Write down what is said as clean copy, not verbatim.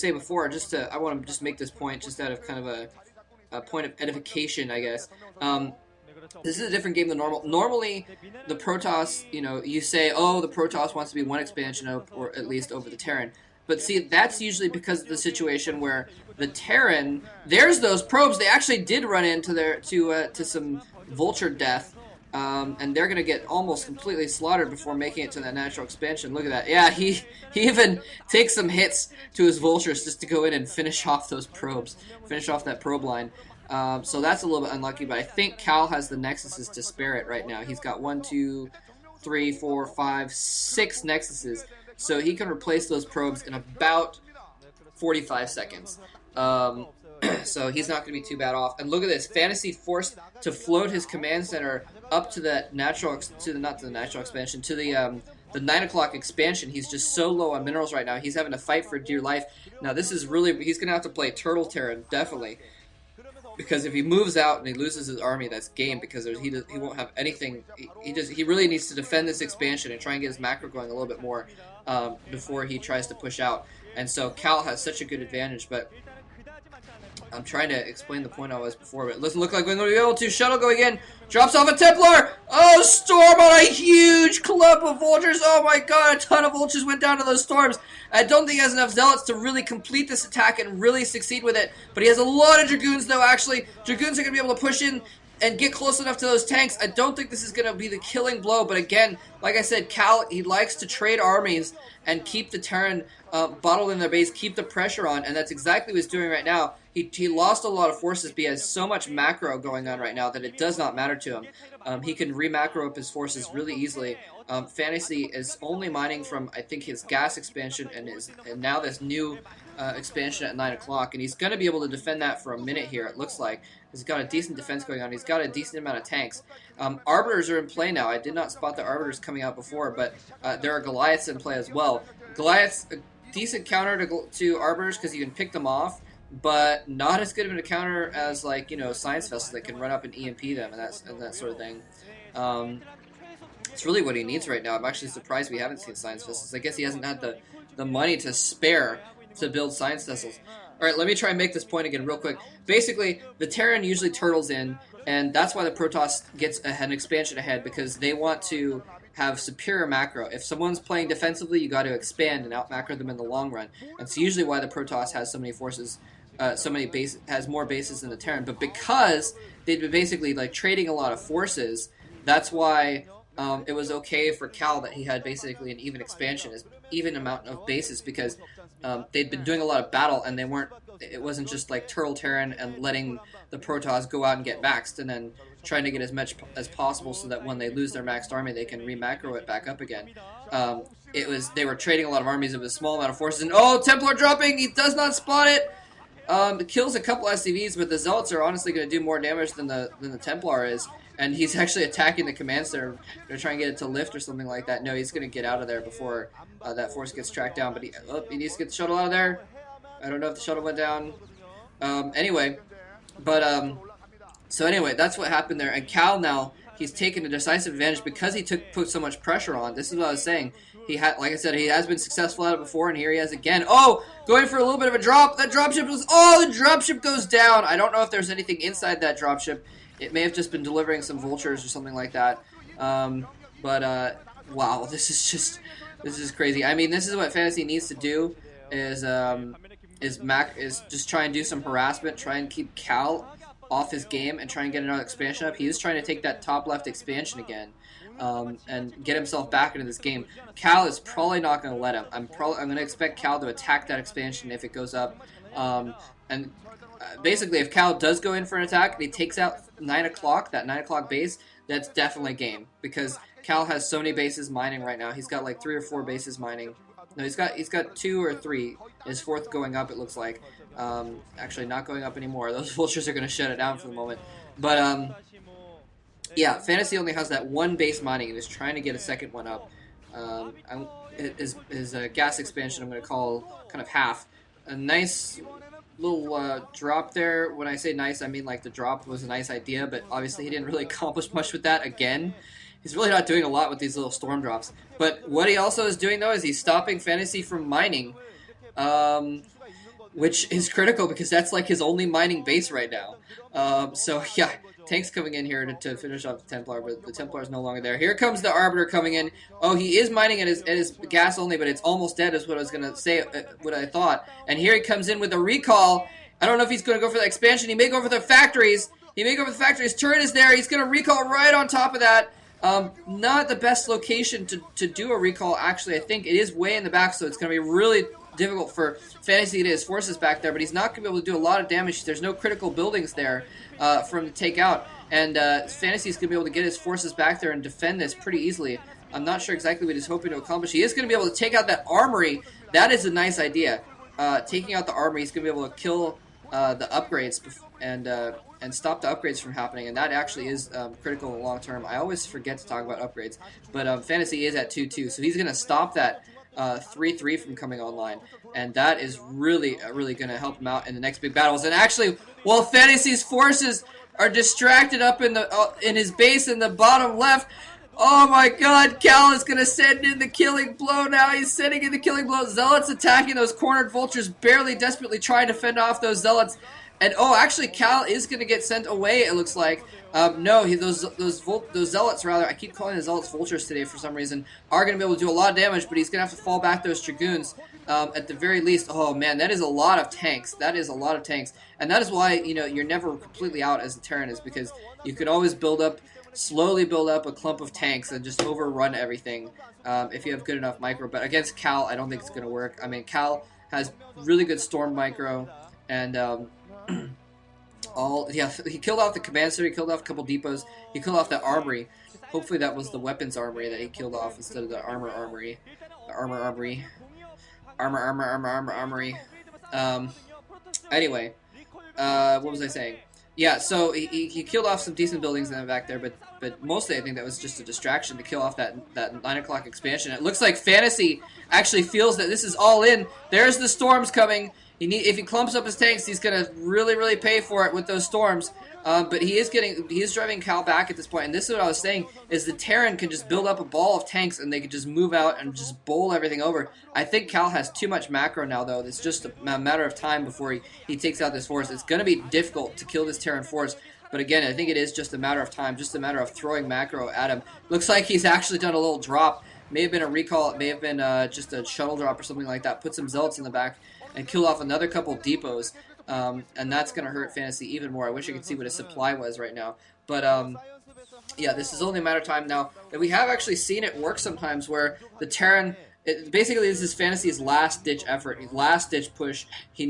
say before, I want to just make this point just out of kind of a point of edification, I guess. This is a different game than normal. Normally, the Protoss, you know, you say, oh, the Protoss wants to be one expansion up, or at least over the Terran. But see, that's usually because of the situation where the Terran, there's those probes. They actually did run into to some Vulture death, and they're gonna get almost completely slaughtered before making it to that natural expansion. Look at that. Yeah, he even takes some hits to his Vultures just to go in and finish off those probes, finish off that probe line. So that's a little bit unlucky, but I think Cal has the Nexuses to spare it right now. He's got 1, 2, 3, 4, 5, 6 Nexuses, so he can replace those probes in about 45 seconds. So he's not going to be too bad off. And look at this, Fantasy forced to float his command center up to the natural, not to the natural expansion, to the 9 o'clock expansion. He's just so low on minerals right now. He's having to fight for dear life. Now this is really, he's going to have to play Turtle Terran, definitely. Because if he moves out and he loses his army, that's game. Because he won't have anything. He really needs to defend this expansion and try and get his macro going a little bit more before he tries to push out. And so Cal has such a good advantage. But I'm trying to explain the point I was before. But it doesn't look like we're going to be able to. Shuttle going in, drops off a Templar. Oh, storm on a huge clump of vultures. Oh my god, a ton of vultures went down to those storms. I don't think he has enough zealots to really complete this attack and really succeed with it. But he has a lot of dragoons, though, actually. Dragoons are going to be able to push in and get close enough to those tanks. I don't think this is going to be the killing blow. But again, like I said, Cal, he likes to trade armies and keep the Terran bottled in their base, keep the pressure on. And that's exactly what he's doing right now. He lost a lot of forces, but he has so much macro going on right now that it does not matter to him. He can re-macro up his forces really easily. Fantasy is only mining from, I think, his gas expansion and now this new expansion at 9 o'clock. And he's going to be able to defend that for a minute here, it looks like. He's got a decent defense going on. He's got a decent amount of tanks. Arbiters are in play now. I did not spot the Arbiters coming out before, but there are Goliaths in play as well. Goliaths, a decent counter to Arbiters because you can pick them off, but not as good of a counter as, like, you know, Science Vessels that can run up and EMP them and that sort of thing. It's really what he needs right now. I'm actually surprised we haven't seen Science Vessels. I guess he hasn't had the money to spare to build Science Vessels. Alright, let me try and make this point again real quick. Basically, the Terran usually turtles in, and that's why the Protoss gets an expansion ahead, because they want to have superior macro. If someone's playing defensively, you got to expand and out-macro them in the long run. That's usually why the Protoss has so many forces, has more bases than the Terran. But because they've been basically like trading a lot of forces, that's why it was okay for Cal that he had basically an even expansion, even amount of bases, because they'd been doing a lot of battle, and it wasn't just like Turtle Terran and letting the Protoss go out and get maxed and then trying to get as much as possible so that when they lose their maxed army they can re-macro it back up again. They were trading a lot of armies of a small amount of forces, and oh, Templar dropping, he does not spot it! It kills a couple SCVs, but the Zealots are honestly going to do more damage than the Templar is. And he's actually attacking the command center to try and get it to lift or something like that. No, he's going to get out of there before that force gets tracked down. But he needs to get the shuttle out of there. I don't know if the shuttle went down. Anyway, so anyway, that's what happened there. And Cal now, he's taken a decisive advantage because he put so much pressure on. This is what I was saying. Like I said, he has been successful at it before, and here he is again. Oh, going for a little bit of a drop. That dropship the dropship goes down. I don't know if there's anything inside that dropship. It may have just been delivering some vultures or something like that. Wow, this is crazy. I mean, this is what Fantasy needs to do is just try and do some harassment, try and keep Cal off his game, and try and get another expansion up. He is trying to take that top left expansion again, and get himself back into this game. Cal is probably not going to let him. I'm going to expect Cal to attack that expansion if it goes up, and basically, if Cal does go in for an attack and he takes out 9 o'clock, that 9 o'clock base, that's definitely game. Because Cal has so many bases mining right now. He's got like 3 or 4 bases mining. No, he's got 2 or 3. His 4th going up, it looks like. Actually, not going up anymore. Those vultures are going to shut it down for the moment. But, yeah, Fantasy only has that 1 base mining and is trying to get a second one up. His gas expansion, I'm going to call kind of half. A nice little drop there. When I say nice, I mean like the drop was a nice idea, but obviously he didn't really accomplish much with that. Again, he's really not doing a lot with these little storm drops. But what he also is doing, though, is he's stopping Fantasy from mining. which is critical because that's like his only mining base right now. So yeah, tanks coming in here to finish off the Templar, but the Templar is no longer there. Here comes the Arbiter coming in. Oh, he is mining at his gas only, but it's almost dead is what I was going to say, what I thought. And here he comes in with a recall. I don't know if he's going to go for the expansion. He may go for the factories. Turret is there. He's going to recall right on top of that. Not the best location to do a recall, actually. I think it is way in the back, so it's going to be really difficult for Fantasy to get his forces back there, but he's not going to be able to do a lot of damage. There's no critical buildings there for him to take out, and Fantasy's going to be able to get his forces back there and defend this pretty easily. I'm not sure exactly what he's hoping to accomplish. He is going to be able to take out that armory. That is a nice idea. Taking out the armory, he's going to be able to kill the upgrades and stop the upgrades from happening, and that actually is critical in the long term. I always forget to talk about upgrades, but Fantasy is at 2-2, so he's going to stop that 3-3 from coming online, and that is really going to help him out in the next big battles. And actually, while Fantasy's forces are distracted up in his base in the bottom left, oh my god, Cal is going to send in the killing blow now. He's sending in the killing blow. Zealots attacking those cornered vultures, barely desperately trying to fend off those Zealots. And oh, actually, Cal is going to get sent away, it looks like. No, those Zealots, rather, I keep calling the Zealots vultures today for some reason, are going to be able to do a lot of damage, but he's going to have to fall back those Dragoons at the very least. Oh man, that is a lot of tanks. That is a lot of tanks. And that is why, you know, you're never completely out as a Terran, is because you could always slowly build up a clump of tanks and just overrun everything if you have good enough micro. But against Cal, I don't think it's going to work. I mean, Cal has really good storm micro, and he killed off the command center, he killed off a couple depots, he killed off the armory. Hopefully that was the weapons armory that he killed off instead of the armor armory. The armory. Anyway, what was I saying? Yeah, so he killed off some decent buildings in the back there, but mostly I think that was just a distraction to kill off that 9 o'clock expansion. It looks like Fantasy actually feels that this is all in. There's the storms coming. If he clumps up his tanks, he's gonna really pay for it with those storms. But he is driving Cal back at this point, and this is what I was saying, is the Terran can just build up a ball of tanks and they can just move out and just bowl everything over. I think Cal has too much macro now, though. It's just a matter of time before he takes out this force. It's gonna be difficult to kill this Terran force, but again, I think it is just a matter of time, just a matter of throwing macro at him. Looks like he's actually done a little drop. May have been a recall, it may have been just a shuttle drop or something like that. Put some Zealots in the back and kill off another couple depots. And that's going to hurt Fantasy even more. I wish I could see what his supply was right now. But, yeah, this is only a matter of time now. And we have actually seen it work sometimes where the Terran, basically this is Fantasy's last-ditch effort, his last-ditch push. He